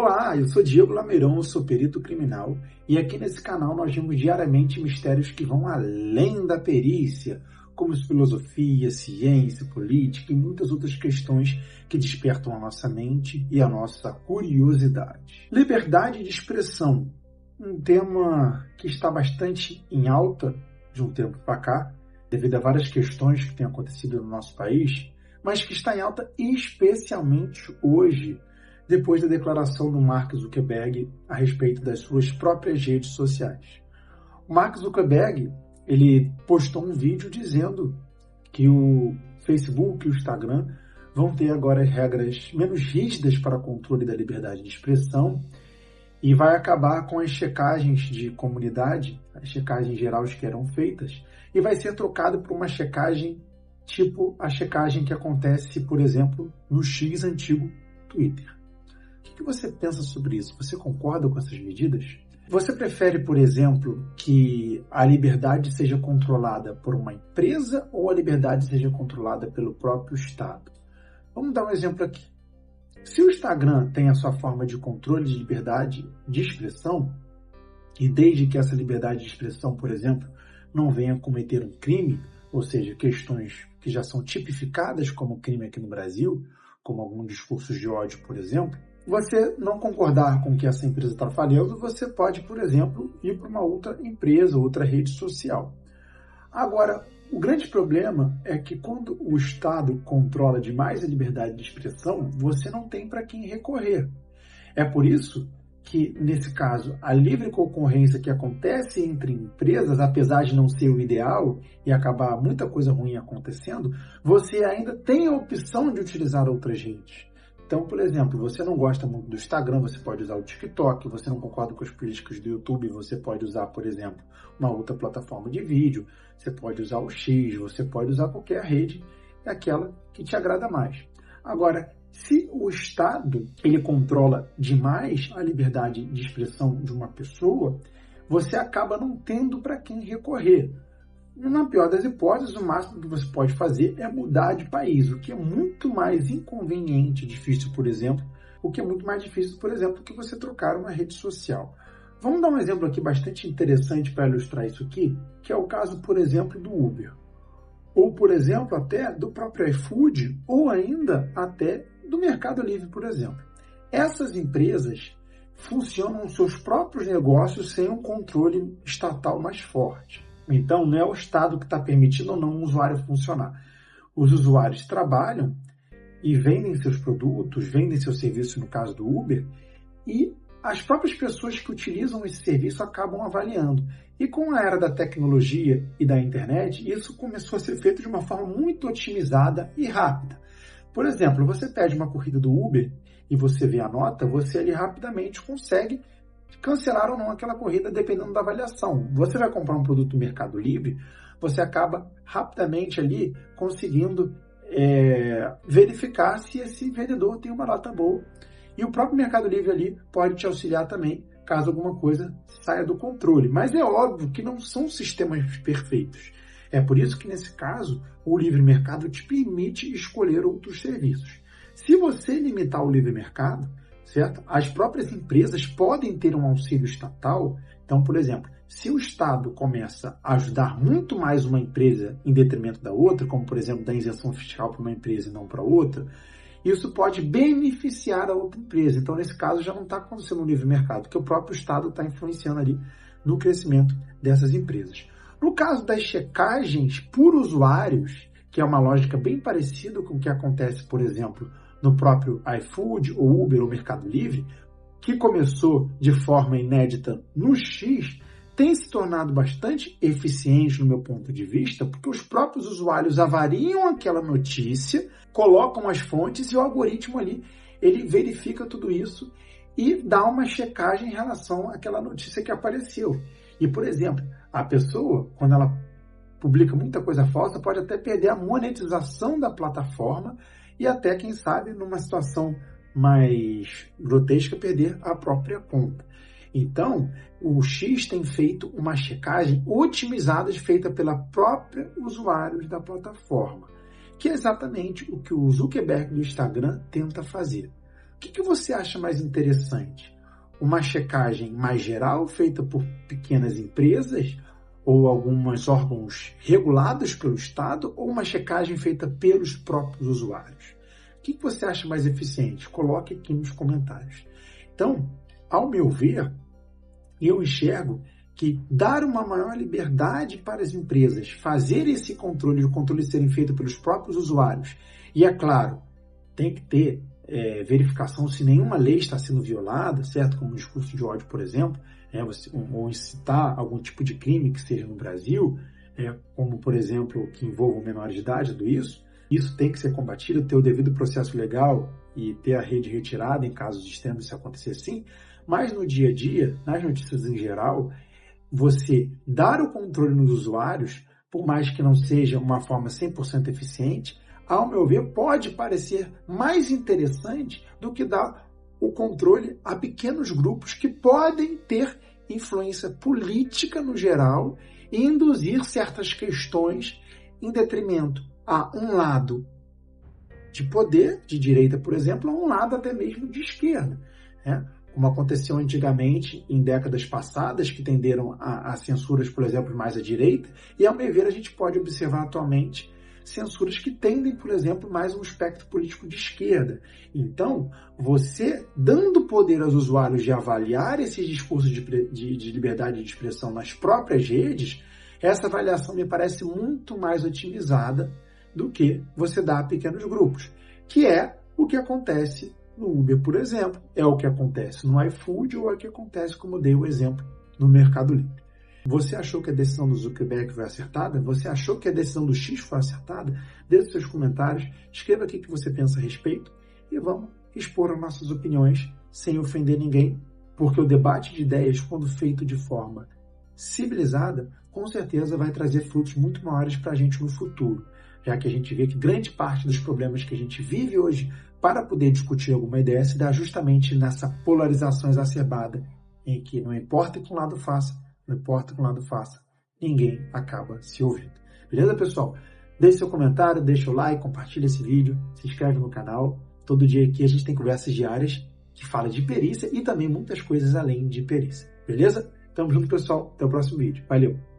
Olá, eu sou Diego Lameirão, eu sou perito criminal e aqui nesse canal nós vemos diariamente mistérios que vão além da perícia, como filosofia, ciência, política e muitas outras questões que despertam a nossa mente e a nossa curiosidade. Liberdade de expressão, um tema que está bastante em alta de um tempo para cá, devido a várias questões que têm acontecido no nosso país, mas que está em alta especialmente hoje, depois da declaração do Mark Zuckerberg a respeito das suas próprias redes sociais. O Mark Zuckerberg, ele postou um vídeo dizendo que o Facebook e o Instagram vão ter agora regras menos rígidas para controle da liberdade de expressão e vai acabar com as checagens de comunidade, as checagens gerais que eram feitas, e vai ser trocado por uma checagem tipo a checagem que acontece, por exemplo, no X antigo Twitter. O que você pensa sobre isso? Você concorda com essas medidas? Você prefere, por exemplo, que a liberdade seja controlada por uma empresa ou a liberdade seja controlada pelo próprio Estado? Vamos dar um exemplo aqui. Se o Instagram tem a sua forma de controle de liberdade de expressão, e desde que essa liberdade de expressão, por exemplo, não venha cometer um crime, ou seja, questões que já são tipificadas como crime aqui no Brasil, como alguns discursos de ódio, por exemplo, você não concordar com o que essa empresa está falando, você pode, por exemplo, ir para uma outra empresa, outra rede social. Agora, o grande problema é que quando o Estado controla demais a liberdade de expressão, você não tem para quem recorrer. É por isso que, nesse caso, a livre concorrência que acontece entre empresas, apesar de não ser o ideal e acabar muita coisa ruim acontecendo, você ainda tem a opção de utilizar outras redes. Então, por exemplo, você não gosta muito do Instagram, você pode usar o TikTok, você não concorda com as políticas do YouTube, você pode usar, por exemplo, uma outra plataforma de vídeo, você pode usar o X, você pode usar qualquer rede, aquela que te agrada mais. Agora, se o Estado ele controla demais a liberdade de expressão de uma pessoa, você acaba não tendo para quem recorrer. Na pior das hipóteses, o máximo que você pode fazer é mudar de país, o que é muito mais inconveniente, difícil, por exemplo, o que é muito mais difícil, por exemplo, que você trocar uma rede social. Vamos dar um exemplo aqui bastante interessante para ilustrar isso aqui, que é o caso, por exemplo, do Uber. Ou, por exemplo, até do próprio iFood, ou ainda até do Mercado Livre, por exemplo. Essas empresas funcionam os seus próprios negócios sem um controle estatal mais forte. Então, não é o Estado que está permitindo ou não o usuário funcionar. Os usuários trabalham e vendem seus produtos, vendem seus serviços, no caso do Uber, e as próprias pessoas que utilizam esse serviço acabam avaliando. E com a era da tecnologia e da internet, isso começou a ser feito de uma forma muito otimizada e rápida. Por exemplo, você pede uma corrida do Uber e você vê a nota, você ali rapidamente consegue cancelar ou não aquela corrida dependendo da avaliação. Você vai comprar um produto no Mercado Livre, você acaba rapidamente ali conseguindo verificar se esse vendedor tem uma nota boa. E o próprio Mercado Livre ali pode te auxiliar também, caso alguma coisa saia do controle. Mas é óbvio que não são sistemas perfeitos. É por isso que, nesse caso, o livre mercado te permite escolher outros serviços. Se você limitar o livre mercado, certo? As próprias empresas podem ter um auxílio estatal. Então, por exemplo, se o Estado começa a ajudar muito mais uma empresa em detrimento da outra, como, por exemplo, dar isenção fiscal para uma empresa e não para outra, isso pode beneficiar a outra empresa. Então, nesse caso, já não está acontecendo no livre mercado, porque o próprio Estado está influenciando ali no crescimento dessas empresas. No caso das checagens por usuários, que é uma lógica bem parecida com o que acontece, por exemplo, no próprio iFood, ou Uber, ou Mercado Livre, que começou de forma inédita no X, tem se tornado bastante eficiente no meu ponto de vista, porque os próprios usuários avaliam aquela notícia, colocam as fontes e o algoritmo ali, ele verifica tudo isso e dá uma checagem em relação àquela notícia que apareceu. E, por exemplo, a pessoa, quando ela publica muita coisa falsa, pode até perder a monetização da plataforma e até, quem sabe, numa situação mais grotesca, perder a própria conta. Então, o X tem feito uma checagem otimizada feita pela própria usuários da plataforma, que é exatamente o que o Zuckerberg do Instagram tenta fazer. que você acha mais interessante? Uma checagem mais geral, feita por pequenas empresas ou alguns órgãos regulados pelo Estado, ou uma checagem feita pelos próprios usuários? O que você acha mais eficiente? Coloque aqui nos comentários. Então, ao meu ver, eu enxergo que dar uma maior liberdade para as empresas, fazer esse controle, o controle serem feito pelos próprios usuários, e é claro, tem que ter verificação se nenhuma lei está sendo violada, certo? Como o discurso de ódio, por exemplo, ou incitar algum tipo de crime que seja no Brasil, como, por exemplo, que envolva menores de idade, tudo isso. Isso tem que ser combatido, ter o devido processo legal e ter a rede retirada em casos extremos se acontecer assim. Mas no dia a dia, nas notícias em geral, você dar o controle nos usuários, por mais que não seja uma forma 100% eficiente, ao meu ver, pode parecer mais interessante do que dar o controle a pequenos grupos que podem ter influência política no geral e induzir certas questões em detrimento a um lado de poder, de direita, por exemplo, a um lado até mesmo de esquerda, né? Como aconteceu antigamente, em décadas passadas, que tenderam a censuras, por exemplo, mais à direita, e ao meu ver a gente pode observar atualmente censuras que tendem, por exemplo, mais um espectro político de esquerda. Então, você dando poder aos usuários de avaliar esses discursos de liberdade de expressão nas próprias redes, essa avaliação me parece muito mais otimizada do que você dar a pequenos grupos, que é o que acontece no Uber, por exemplo, é o que acontece no iFood ou é o que acontece, como dei o exemplo, no Mercado Livre. Você achou que a decisão do Zuckerberg foi acertada? Você achou que a decisão do X foi acertada? Deixe seus comentários, escreva aqui o que você pensa a respeito e vamos expor as nossas opiniões sem ofender ninguém, porque o debate de ideias, quando feito de forma civilizada, com certeza vai trazer frutos muito maiores para a gente no futuro, já que a gente vê que grande parte dos problemas que a gente vive hoje para poder discutir alguma ideia se dá justamente nessa polarização exacerbada em que não importa que um lado faça, não importa que um lado faça, ninguém acaba se ouvindo. Beleza, pessoal? Deixe seu comentário, deixa o like, compartilha esse vídeo, se inscreve no canal. Todo dia aqui a gente tem conversas diárias que falam de perícia e também muitas coisas além de perícia. Beleza? Tamo junto, pessoal. Até o próximo vídeo. Valeu!